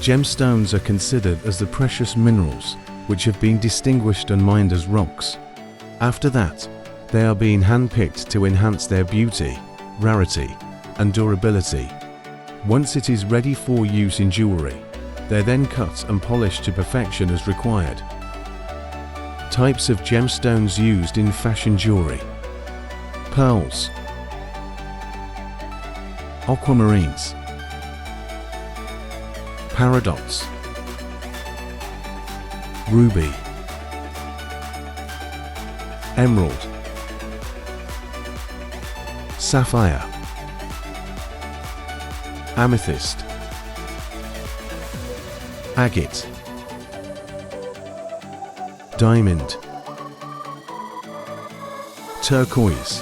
Gemstones are considered as the precious minerals which have been distinguished and mined as rocks. After that, they are being handpicked to enhance their beauty, rarity, and durability. Once it is ready for use in jewellery, they're then cut and polished to perfection as required. Types of gemstones used in fashion jewellery: pearls, aquamarines, paradox, ruby, emerald, sapphire, amethyst, agate, diamond, turquoise,